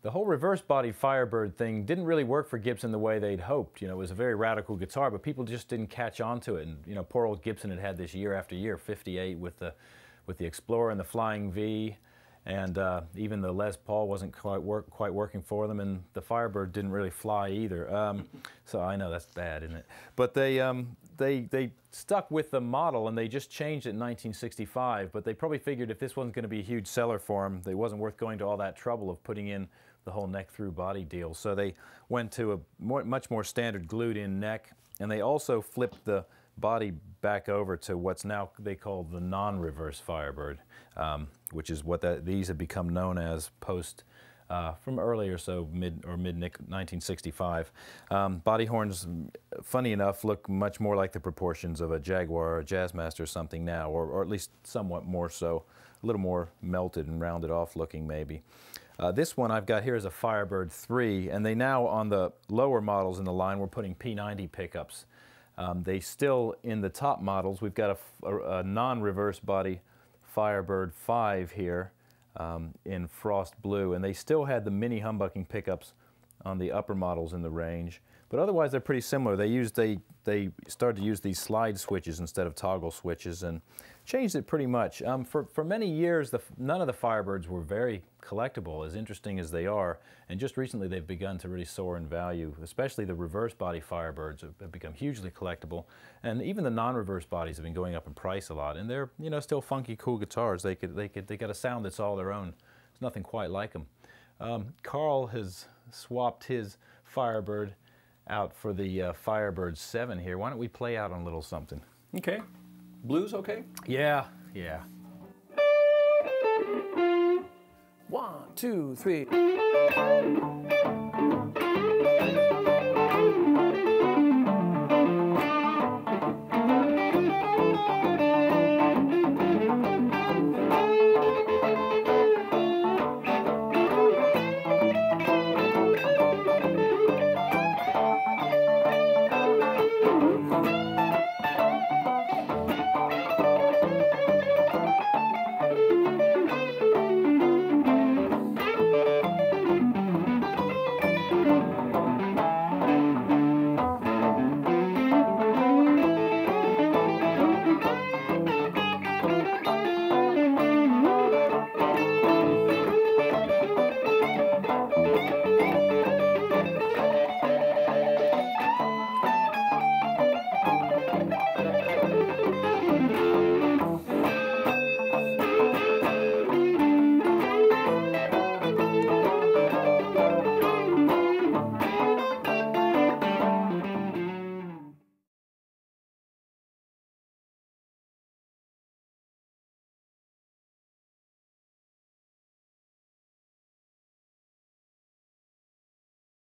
The whole reverse body Firebird thing didn't really work for Gibson the way they'd hoped. You know, it was a very radical guitar, but people just didn't catch on to it. And, you know, poor old Gibson had had this year after year, 58 with the Explorer and the Flying V, and even the Les Paul wasn't quite working for them, and the Firebird didn't really fly either. So I know that's bad, isn't it? But they stuck with the model, and they just changed it in 1965, but they probably figured if this wasn't going to be a huge seller for them, it wasn't worth going to all that trouble of putting in the whole neck-through body deal. So they went to a much more standard glued-in neck, and they also flipped the body back over to what's now they call the non-reverse Firebird, which is what these have become known as post from earlier, so mid 1965. Body horns, funny enough, look much more like the proportions of a Jaguar or a Jazzmaster or something now, or at least somewhat more so, a little more melted and rounded off looking maybe. This one I've got here is a Firebird 3, and they now, on the lower models in the line, we're putting P90 pickups. They still, in the top models, we've got a non-reverse body Firebird 5 here in frost blue, and they still had the mini humbucking pickups on the upper models in the range. But otherwise, they're pretty similar. They started to use these slide switches instead of toggle switches and changed it pretty much. For many years, none of the Firebirds were very collectible, as interesting as they are, and just recently they've begun to really soar in value. Especially the reverse body Firebirds have become hugely collectible, and even the non-reverse bodies have been going up in price a lot. And they're, you know, still funky, cool guitars. They got a sound that's all their own. There's nothing quite like them. Carl has swapped his Firebird out for the Firebird 7 here. Why don't we play out on a little something? Okay. Blues okay? Yeah, yeah. 1, 2, 3.